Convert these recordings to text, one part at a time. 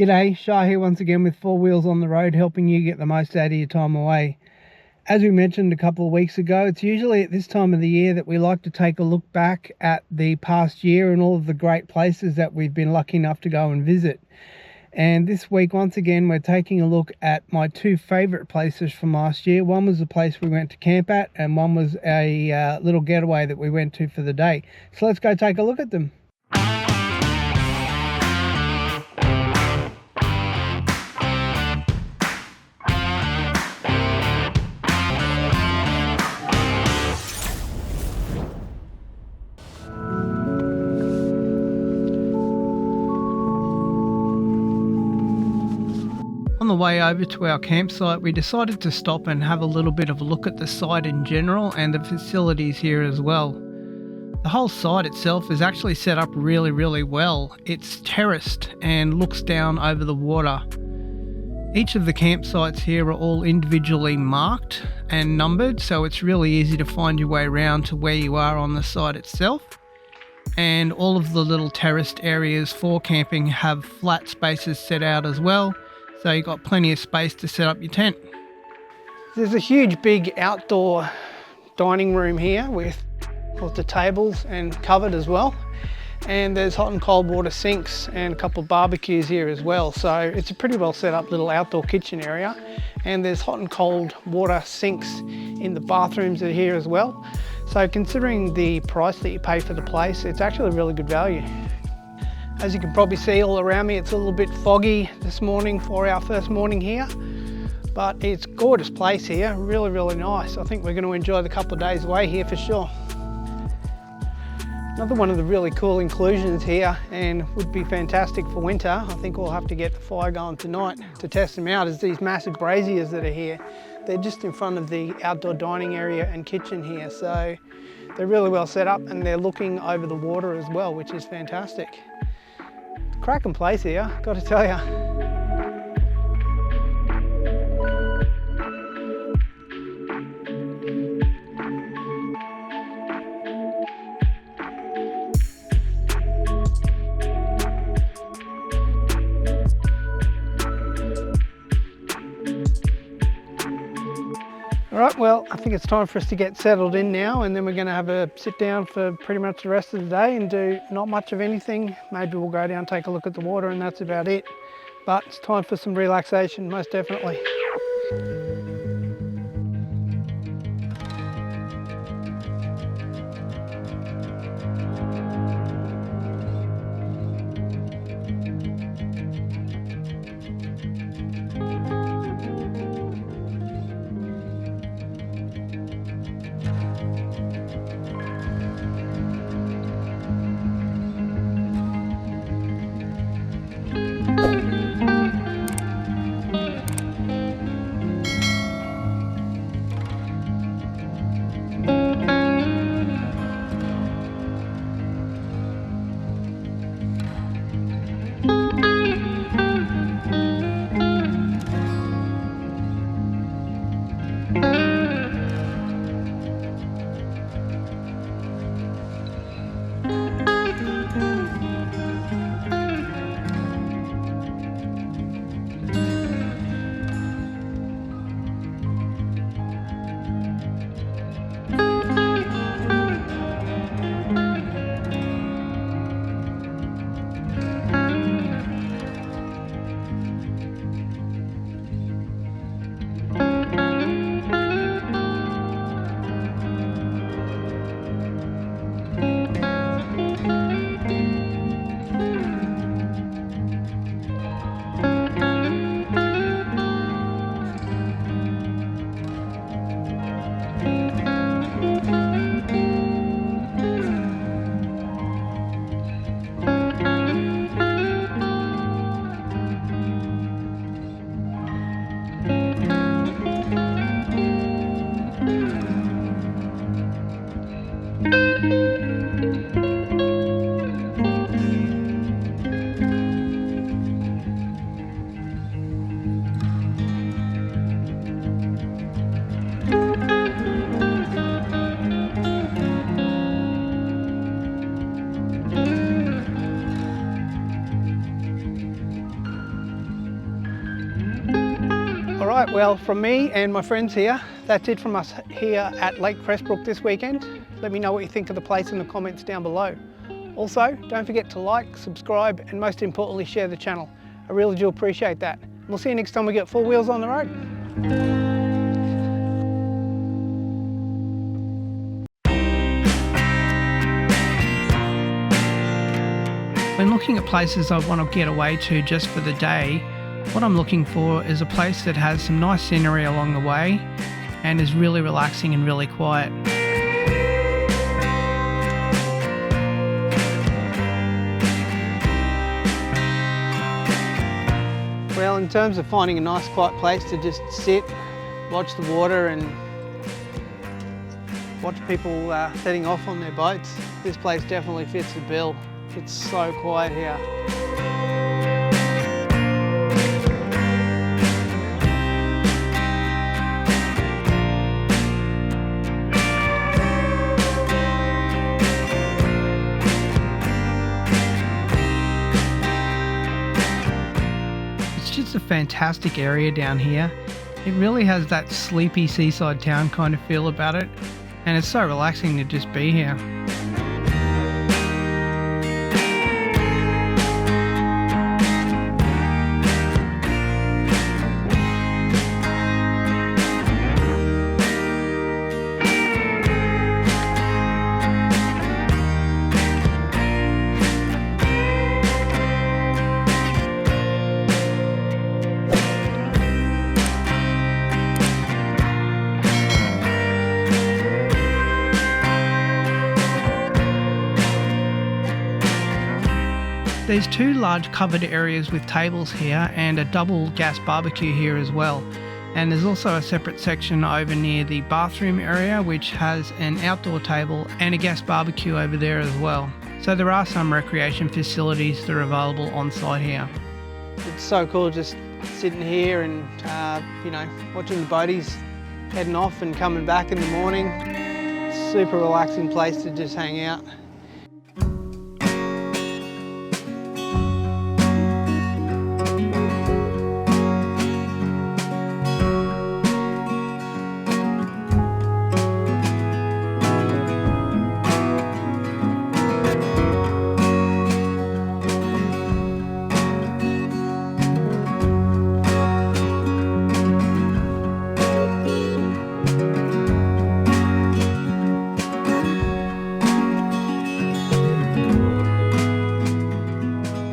G'day, Shah here once again with Four Wheels on the Road, helping you get the most out of your time away. As we mentioned a couple of weeks ago, it's usually at this time of the year that we like to take a look back at the past year and all of the great places that we've been lucky enough to go and visit. And this week, once again, we're taking a look at my two favourite places from last year. One was the place we went to camp at, and one was a little getaway that we went to for the day. So let's go take a look at them. On the way over to our campsite, we decided to stop and have a little bit of a look at the site in general and the facilities here as well. The whole site itself is actually set up really well. It's terraced and looks down over the water. Each of the campsites here are all individually marked and numbered, so it's really easy to find your way around to where you are on the site itself. And all of the little terraced areas for camping have flat spaces set out as well. So you've got plenty of space to set up your tent. There's a huge big outdoor dining room here with lots of tables and covered as well. And there's hot and cold water sinks and a couple of barbecues here as well. So it's a pretty well set up little outdoor kitchen area. And there's hot and cold water sinks in the bathrooms that are here as well. So considering the price that you pay for the place, it's actually really good value. As you can probably see all around me, it's a little bit foggy this morning for our first morning here, but it's a gorgeous place here, really nice. I think we're going to enjoy the couple of days away here for sure. Another one of the really cool inclusions here, and would be fantastic for winter, I think we'll have to get the fire going tonight to test them out, is these massive braziers that are here. They're just in front of the outdoor dining area and kitchen here, so they're really well set up and they're looking over the water as well, which is fantastic. Cracking place here, got to tell you. Alright, well, I think it's time for us to get settled in now, and then we're going to have a sit down for pretty much the rest of the day and do not much of anything. Maybe we'll go down, take a look at the water, and that's about it. But it's time for some relaxation, most definitely. Right, well, from me and my friends here, that's it from us here at Lake Cressbrook this weekend. Let me know what you think of the place in the comments down below. Also, don't forget to like, subscribe, and most importantly, share the channel. I really do appreciate that. We'll see you next time we get 4 wheels on the road. When looking at places I want to get away to just for the day, what I'm looking for is a place that has some nice scenery along the way and is really relaxing and really quiet. Well, in terms of finding a nice quiet place to just sit, watch the water and watch people setting off on their boats, this place definitely fits the bill. It's so quiet here. It's just a fantastic area down here. It really has that sleepy seaside town kind of feel about it, and it's so relaxing to just be here. There's 2 large covered areas with tables here and a double gas barbecue here as well. And there's also a separate section over near the bathroom area which has an outdoor table and a gas barbecue over there as well. So there are some recreation facilities that are available on site here. It's so cool just sitting here and watching the boaties heading off and coming back in the morning. Super relaxing place to just hang out.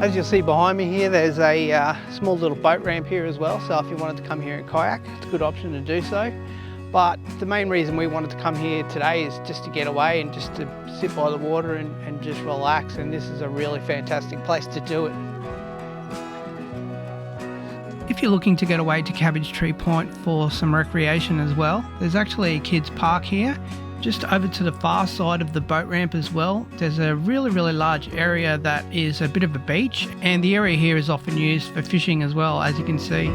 As you'll see behind me here, there's a small little boat ramp here as well, so if you wanted to come here and kayak, it's a good option to do so. But the main reason we wanted to come here today is just to get away and just to sit by the water and just relax, and this is a really fantastic place to do it. If you're looking to get away to Cabbage Tree Point for some recreation as well, there's actually a kids park here. Just over to the far side of the boat ramp as well, there's a really large area that is a bit of a beach, and the area here is often used for fishing as well, as you can see.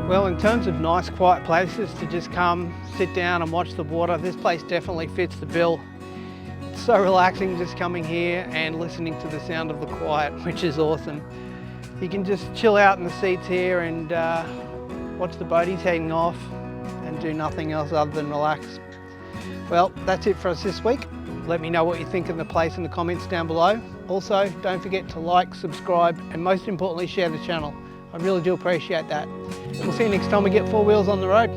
Well, in terms of nice quiet places to just come, sit down and watch the water, this place definitely fits the bill. It's so relaxing just coming here and listening to the sound of the quiet, which is awesome. You can just chill out in the seats here and watch the boaties heading off and do nothing else other than relax. Well, that's it for us this week. Let me know what you think of the place in the comments down below. Also, don't forget to like, subscribe, and most importantly, share the channel. I really do appreciate that. We'll see you next time we get 4 wheels on the road.